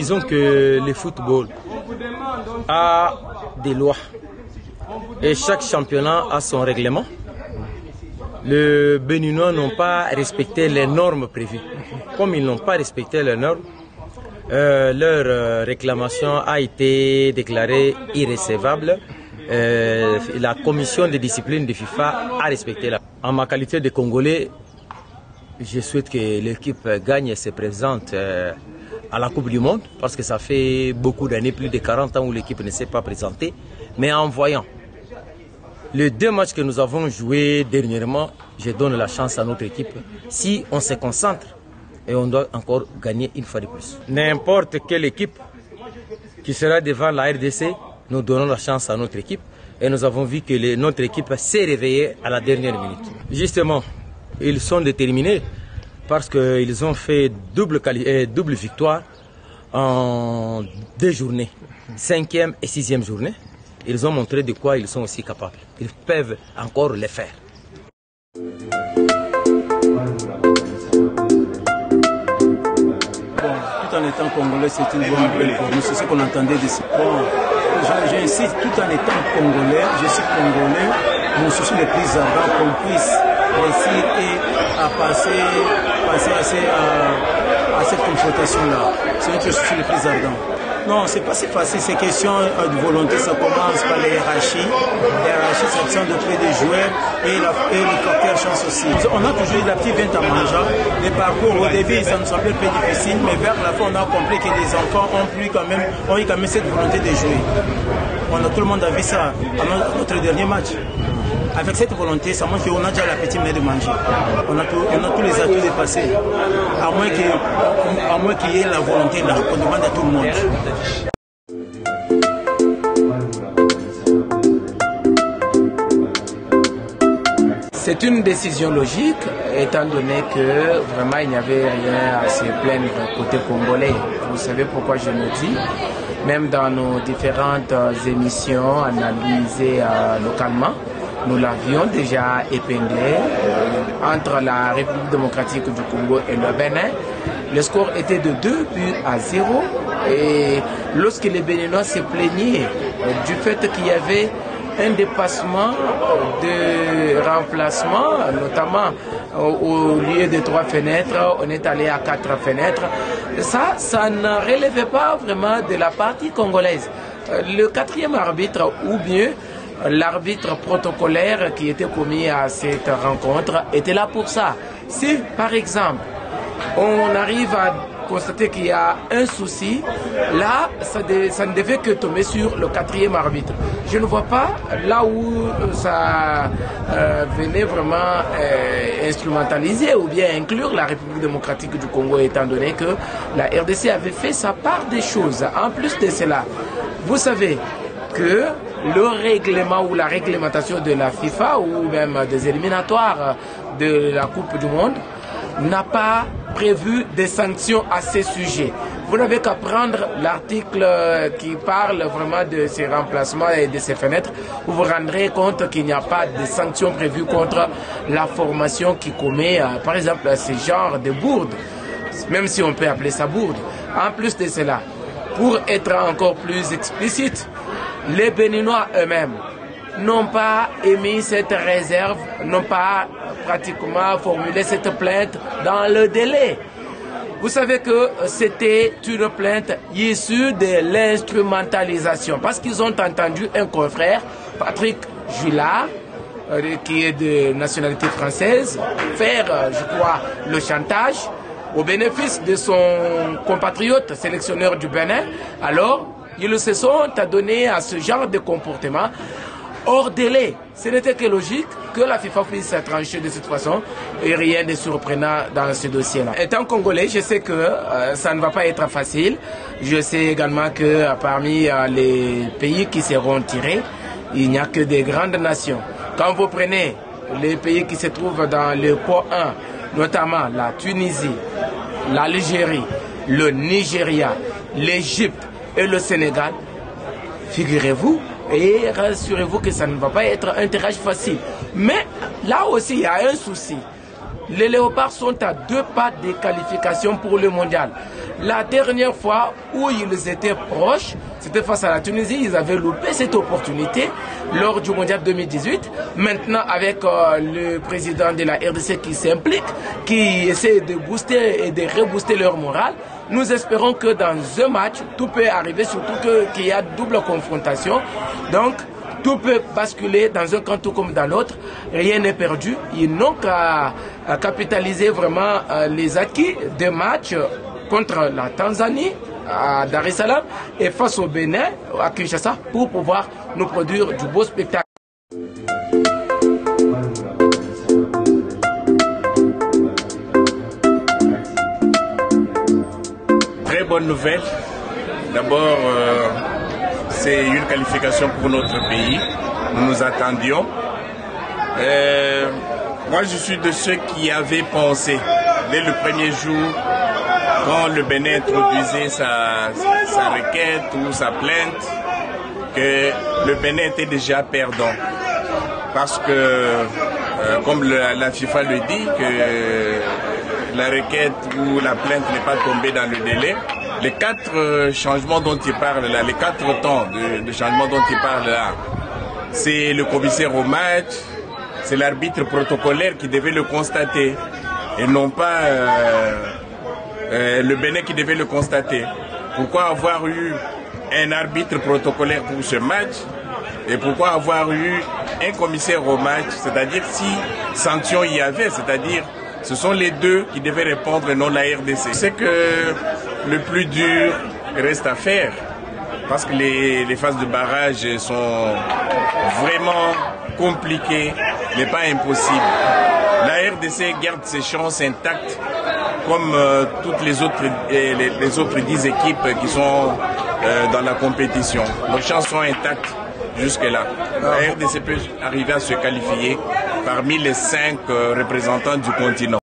Disons que le football a des lois et chaque championnat a son règlement. Les Béninois n'ont pas respecté les normes prévues. Comme ils n'ont pas respecté les normes, leur réclamation a été déclarée irrecevable. La commission de discipline de FIFA a respecté la. En ma qualité de Congolais, je souhaite que l'équipe gagne et se présente à la Coupe du Monde parce que ça fait beaucoup d'années, plus de 40 ans où l'équipe ne s'est pas présentée. Mais en voyant les 2 matchs que nous avons joués dernièrement, je donne la chance à notre équipe. Si on se concentre et on doit encore gagner une fois de plus. N'importe quelle équipe qui sera devant la RDC, nous donnons la chance à notre équipe. Et nous avons vu que notre équipe s'est réveillée à la dernière minute. Justement, ils sont déterminés parce qu'ils ont fait double victoire en 2 journées, 5e et 6e journée. Ils ont montré de quoi ils sont aussi capables. Ils peuvent encore le faire. Bon, tout en étant congolais, c'est une bonne nouvelle pour nous. C'est ce qu'on entendait d'ici. Bon, j'insiste, tout en étant congolais, je suis congolais, mon souci le plus ardent qu'on puisse réussir et à passer à cette confrontation-là. C'est notre souci le plus ardent. Non, c'est pas si facile, c'est question de volonté, ça commence par les hiérarchies. Les hiérarchies, c'est sont de près des joueurs et le facteur chance aussi. On a toujours eu la petite vente à manger. Les parcours, au début, ça nous semblait plus difficile, mais vers la fin, on a compris que les enfants ont eu quand même cette volonté de jouer. Tout le monde a vu ça à notre dernier match. Avec cette volonté, ça montre qu'on a déjà l'appétit de manger. On a tous les atouts de passer. À moins qu'il y ait la volonté là, on demande à tout le monde. C'est une décision logique, étant donné que vraiment il n'y avait rien à se plaindre côté congolais. Vous savez pourquoi je le dis? Même dans nos différentes émissions analysées localement, nous l'avions déjà épinglé entre la République démocratique du Congo et le Bénin. Le score était de 2-0 et lorsque les Béninois se plaignaient du fait qu'il y avait un dépassement de remplacement, notamment au lieu de 3 fenêtres, on est allé à 4 fenêtres. Ça ne relevait pas vraiment de la partie congolaise. Le 4e arbitre, ou mieux, l'arbitre protocolaire qui était commis à cette rencontre était là pour ça. Si, par exemple, on arrive à constater qu'il y a un souci, là, ça ne devait que tomber sur le 4e arbitre. Je ne vois pas là où ça venait vraiment instrumentaliser ou bien inclure la République démocratique du Congo, étant donné que la RDC avait fait sa part des choses. En plus de cela, vous savez que le règlement ou la réglementation de la FIFA ou même des éliminatoires de la Coupe du Monde n'a pas prévu des sanctions à ces sujets. Vous n'avez qu'à prendre l'article qui parle vraiment de ces remplacements et de ces fenêtres. Vous vous rendrez compte qu'il n'y a pas de sanctions prévues contre la formation qui commet, par exemple, ce genre de bourde, même si on peut appeler ça bourde. En plus de cela, pour être encore plus explicite, les Béninois eux-mêmes n'ont pas émis cette réserve, n'ont pas pratiquement formulé cette plainte dans le délai. Vous savez que c'était une plainte issue de l'instrumentalisation parce qu'ils ont entendu un confrère, Patrick Juillard, qui est de nationalité française, faire, je crois, le chantage au bénéfice de son compatriote sélectionneur du Bénin. Alors, ils se sont adonnés à ce genre de comportement hors délai. Ce n'était que logique que la FIFA puisse trancher de cette façon et rien de surprenant dans ce dossier-là. Étant congolais, je sais que ça ne va pas être facile. Je sais également que parmi les pays qui seront tirés, il n'y a que des grandes nations. Quand vous prenez les pays qui se trouvent dans le pot 1, notamment la Tunisie, l'Algérie, le Nigeria, l'Égypte et le Sénégal, figurez-vous et rassurez-vous que ça ne va pas être un tirage facile. Mais là aussi, il y a un souci. Les Léopards sont à 2 pas des qualifications pour le mondial. La dernière fois où ils étaient proches, c'était face à la Tunisie. Ils avaient loupé cette opportunité lors du mondial 2018. Maintenant, avec le président de la RDC qui s'implique, qui essaie de booster et de rebooster leur morale, nous espérons que dans un match, tout peut arriver, surtout qu'il y a double confrontation. Donc, tout peut basculer dans un camp tout comme dans l'autre. Rien n'est perdu. Ils n'ont qu'à capitaliser vraiment les acquis des matchs contre la Tanzanie à Dar es Salaam et face au Bénin à Kinshasa pour pouvoir nous produire du beau spectacle. Très bonne nouvelle. D'abord, c'est une qualification pour notre pays. Nous nous attendions. Moi, je suis de ceux qui avaient pensé, dès le premier jour, quand le Bénin introduisait sa requête ou sa plainte, que le Bénin était déjà perdant. Parce que, comme la FIFA le dit, que la requête ou la plainte n'est pas tombée dans le délai, les 4 changements dont il parle là, les 4 temps de changement dont il parle là, c'est le commissaire au match, c'est l'arbitre protocolaire qui devait le constater et non pas le Bénin qui devait le constater. Pourquoi avoir eu un arbitre protocolaire pour ce match et pourquoi avoir eu un commissaire au match, c'est-à-dire si sanction il y avait, c'est-à-dire ce sont les 2 qui devaient répondre et non la RDC. C'est que le plus dur reste à faire parce que les phases de barrage sont vraiment compliquées, mais pas impossibles. La RDC garde ses chances intactes comme toutes les autres 10 équipes qui sont dans la compétition. Nos chances sont intactes jusque-là. La RDC peut arriver à se qualifier parmi les 5 représentants du continent.